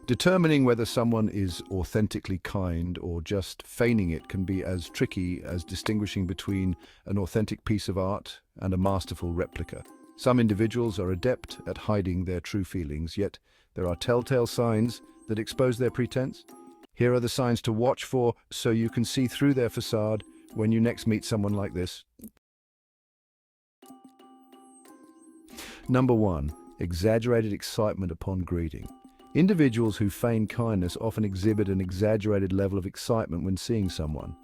Determining whether someone is authentically kind or just feigning it can be as tricky as distinguishing between an authentic piece of art and a masterful replica. Some individuals are adept at hiding their true feelings, yet there are telltale signs that expose their pretense. Here are the signs to watch for so you can see through their facade when you next meet someone like this. Number 1. Exaggerated excitement upon greeting. Individuals who feign kindness often exhibit an exaggerated level of excitement when seeing someone.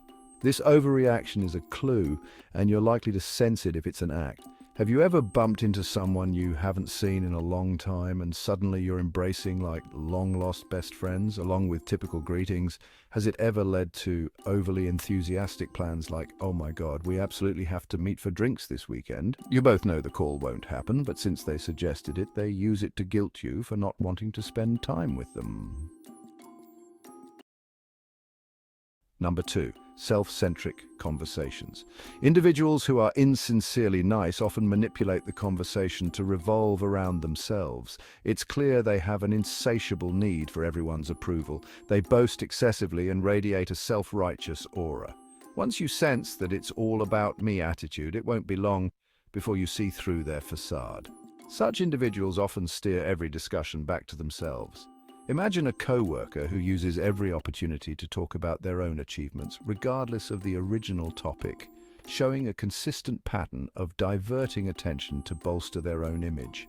This overreaction is a clue, and you're likely to sense it if it's an act. Have you ever bumped into someone you haven't seen in a long time and suddenly you're embracing like long-lost best friends along with typical greetings? Has it ever led to overly enthusiastic plans like, "Oh my God, we absolutely have to meet for drinks this weekend"? You both know the call won't happen, but since they suggested it, they use it to guilt you for not wanting to spend time with them. Number 2. Self-centric conversations. Individuals who are insincerely nice often manipulate the conversation to revolve around themselves. It's clear they have an insatiable need for everyone's approval. They boast excessively and radiate a self-righteous aura. Once you sense that it's all about me attitude, it won't be long before you see through their facade. Such individuals often steer every discussion back to themselves. Imagine a co-worker who uses every opportunity to talk about their own achievements, regardless of the original topic, showing a consistent pattern of diverting attention to bolster their own image.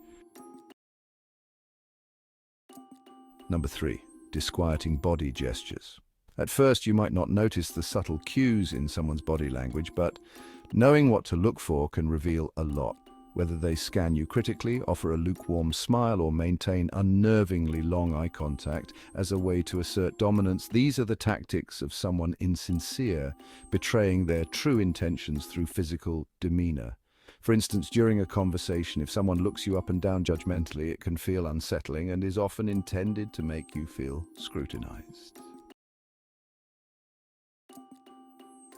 Number 3. Disquieting body gestures. At first, you might not notice the subtle cues in someone's body language, but knowing what to look for can reveal a lot. Whether they scan you critically, offer a lukewarm smile, or maintain unnervingly long eye contact as a way to assert dominance, these are the tactics of someone insincere, betraying their true intentions through physical demeanor. For instance, during a conversation, if someone looks you up and down judgmentally, it can feel unsettling and is often intended to make you feel scrutinized.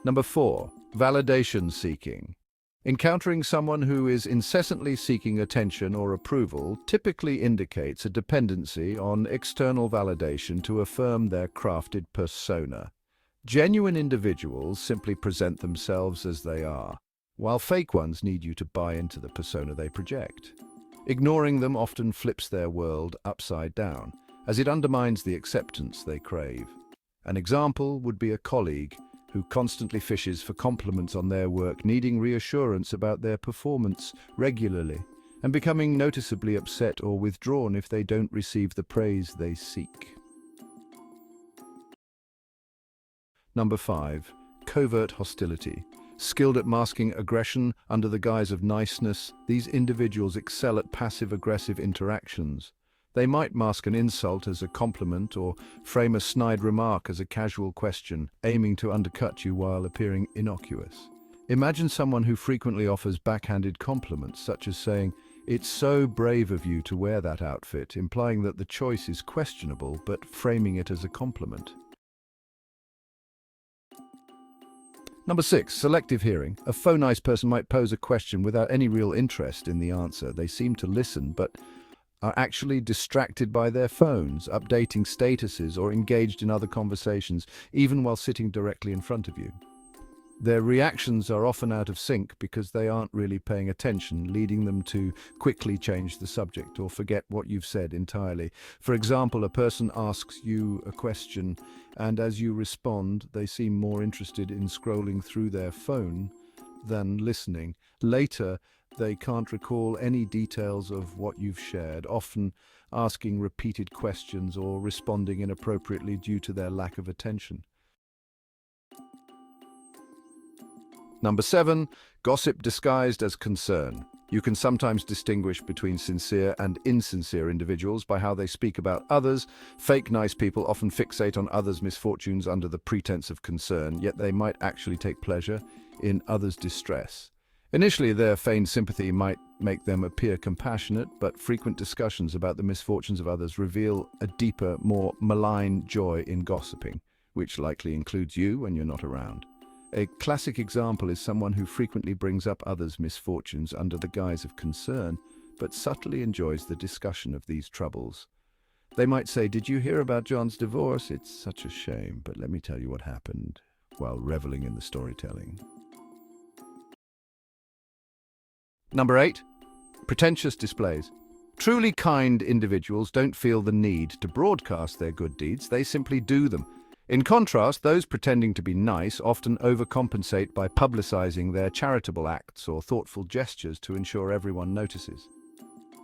Number 4. Validation seeking. Encountering someone who is incessantly seeking attention or approval typically indicates a dependency on external validation to affirm their crafted persona. Genuine individuals simply present themselves as they are, while fake ones need you to buy into the persona they project. Ignoring them often flips their world upside down, as it undermines the acceptance they crave. An example would be a colleague who constantly fishes for compliments on their work, needing reassurance about their performance regularly, and becoming noticeably upset or withdrawn if they don't receive the praise they seek. Number 5. Covert hostility. Skilled at masking aggression under the guise of niceness, these individuals excel at passive-aggressive interactions. They might mask an insult as a compliment or frame a snide remark as a casual question, aiming to undercut you while appearing innocuous. Imagine someone who frequently offers backhanded compliments, such as saying, "It's so brave of you to wear that outfit," implying that the choice is questionable, but framing it as a compliment. Number 6. Selective hearing. A faux nice person might pose a question without any real interest in the answer. They seem to listen, but are actually distracted by their phones, updating statuses, or engaged in other conversations, even while sitting directly in front of you. Their reactions are often out of sync because they aren't really paying attention, leading them to quickly change the subject or forget what you've said entirely. For example, a person asks you a question, and as you respond, they seem more interested in scrolling through their phone than listening. Later, they can't recall any details of what you've shared, often asking repeated questions or responding inappropriately due to their lack of attention. Number 7. Gossip disguised as concern. You can sometimes distinguish between sincere and insincere individuals by how they speak about others. Fake nice people often fixate on others' misfortunes under the pretense of concern, yet they might actually take pleasure in others' distress. Initially, their feigned sympathy might make them appear compassionate, but frequent discussions about the misfortunes of others reveal a deeper, more malign joy in gossiping, which likely includes you when you're not around. A classic example is someone who frequently brings up others' misfortunes under the guise of concern, but subtly enjoys the discussion of these troubles. They might say, "Did you hear about John's divorce? It's such a shame, but let me tell you what happened," while reveling in the storytelling. Number 8, pretentious displays. Truly kind individuals don't feel the need to broadcast their good deeds, they simply do them. In contrast, those pretending to be nice often overcompensate by publicizing their charitable acts or thoughtful gestures to ensure everyone notices.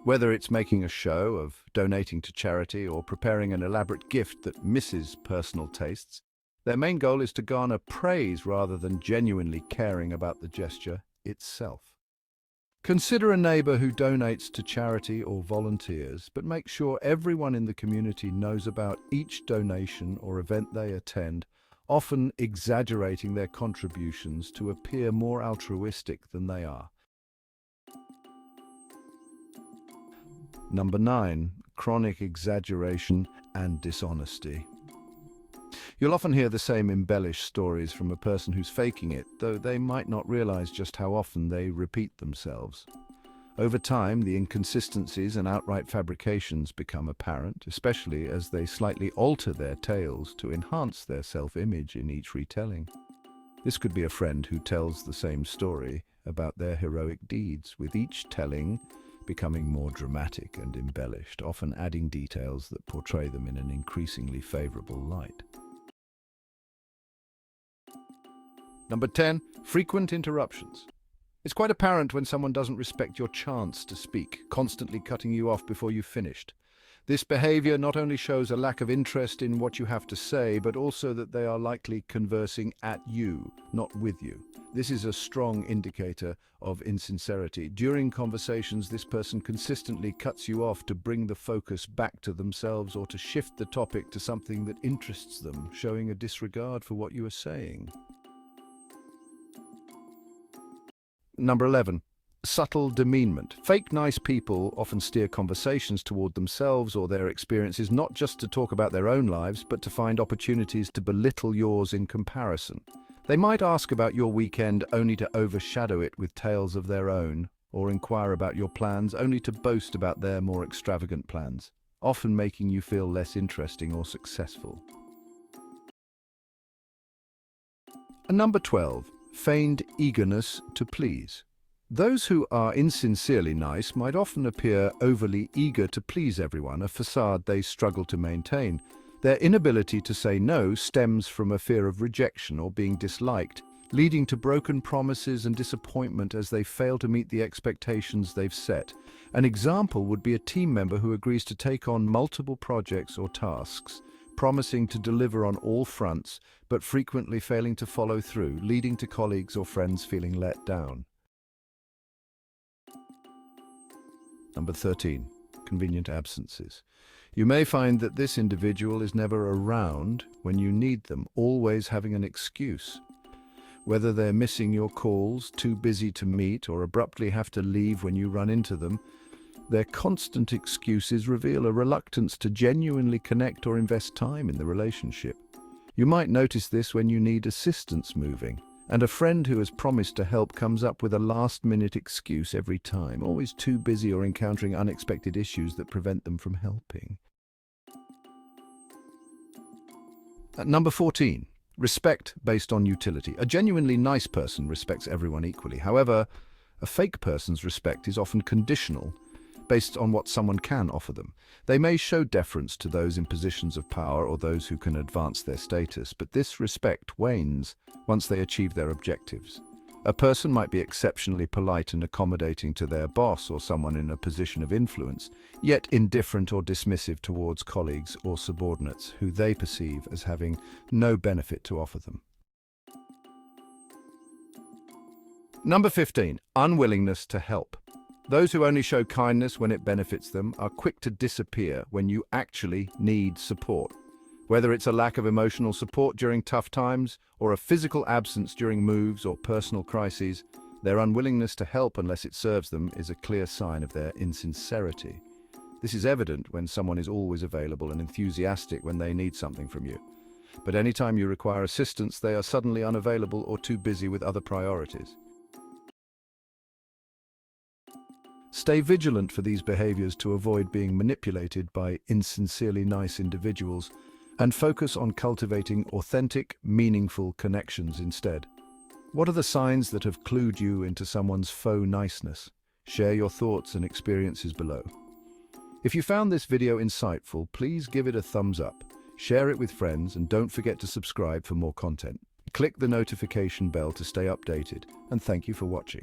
Whether it's making a show of donating to charity or preparing an elaborate gift that misses personal tastes, their main goal is to garner praise rather than genuinely caring about the gesture itself. Consider a neighbor who donates to charity or volunteers, but make sure everyone in the community knows about each donation or event they attend, often exaggerating their contributions to appear more altruistic than they are. Number 9, chronic exaggeration and dishonesty. You'll often hear the same embellished stories from a person who's faking it, though they might not realize just how often they repeat themselves. Over time, the inconsistencies and outright fabrications become apparent, especially as they slightly alter their tales to enhance their self-image in each retelling. This could be a friend who tells the same story about their heroic deeds, with each telling becoming more dramatic and embellished, often adding details that portray them in an increasingly favorable light. Number 10, frequent interruptions. It's quite apparent when someone doesn't respect your chance to speak, constantly cutting you off before you've finished. This behavior not only shows a lack of interest in what you have to say, but also that they are likely conversing at you, not with you. This is a strong indicator of insincerity. During conversations, this person consistently cuts you off to bring the focus back to themselves or to shift the topic to something that interests them, showing a disregard for what you are saying. Number 11, subtle demeanment. Fake nice people often steer conversations toward themselves or their experiences, not just to talk about their own lives, but to find opportunities to belittle yours in comparison. They might ask about your weekend only to overshadow it with tales of their own, or inquire about your plans only to boast about their more extravagant plans, often making you feel less interesting or successful. And number 12, feigned eagerness to please. Those who are insincerely nice might often appear overly eager to please everyone, a facade they struggle to maintain. Their inability to say no stems from a fear of rejection or being disliked, leading to broken promises and disappointment as they fail to meet the expectations they've set. An example would be a team member who agrees to take on multiple projects or tasks, promising to deliver on all fronts, but frequently failing to follow through, leading to colleagues or friends feeling let down. Number 13, convenient absences. You may find that this individual is never around when you need them, always having an excuse. Whether they're missing your calls, too busy to meet, or abruptly have to leave when you run into them, their constant excuses reveal a reluctance to genuinely connect or invest time in the relationship. You might notice this when you need assistance moving, and a friend who has promised to help comes up with a last-minute excuse every time, always too busy or encountering unexpected issues that prevent them from helping. Number 14, respect based on utility. A genuinely nice person respects everyone equally. However, a fake person's respect is often conditional, based on what someone can offer them. They may show deference to those in positions of power or those who can advance their status, but this respect wanes once they achieve their objectives. A person might be exceptionally polite and accommodating to their boss or someone in a position of influence, yet indifferent or dismissive towards colleagues or subordinates who they perceive as having no benefit to offer them. Number 15, unwillingness to help. Those who only show kindness when it benefits them are quick to disappear when you actually need support. Whether it's a lack of emotional support during tough times or a physical absence during moves or personal crises, their unwillingness to help unless it serves them is a clear sign of their insincerity. This is evident when someone is always available and enthusiastic when they need something from you. But anytime you require assistance, they are suddenly unavailable or too busy with other priorities. Stay vigilant for these behaviors to avoid being manipulated by insincerely nice individuals, and focus on cultivating authentic, meaningful connections instead. What are the signs that have clued you into someone's faux niceness? Share your thoughts and experiences below. If you found this video insightful, please give it a thumbs up, share it with friends, and don't forget to subscribe for more content. Click the notification bell to stay updated, and thank you for watching.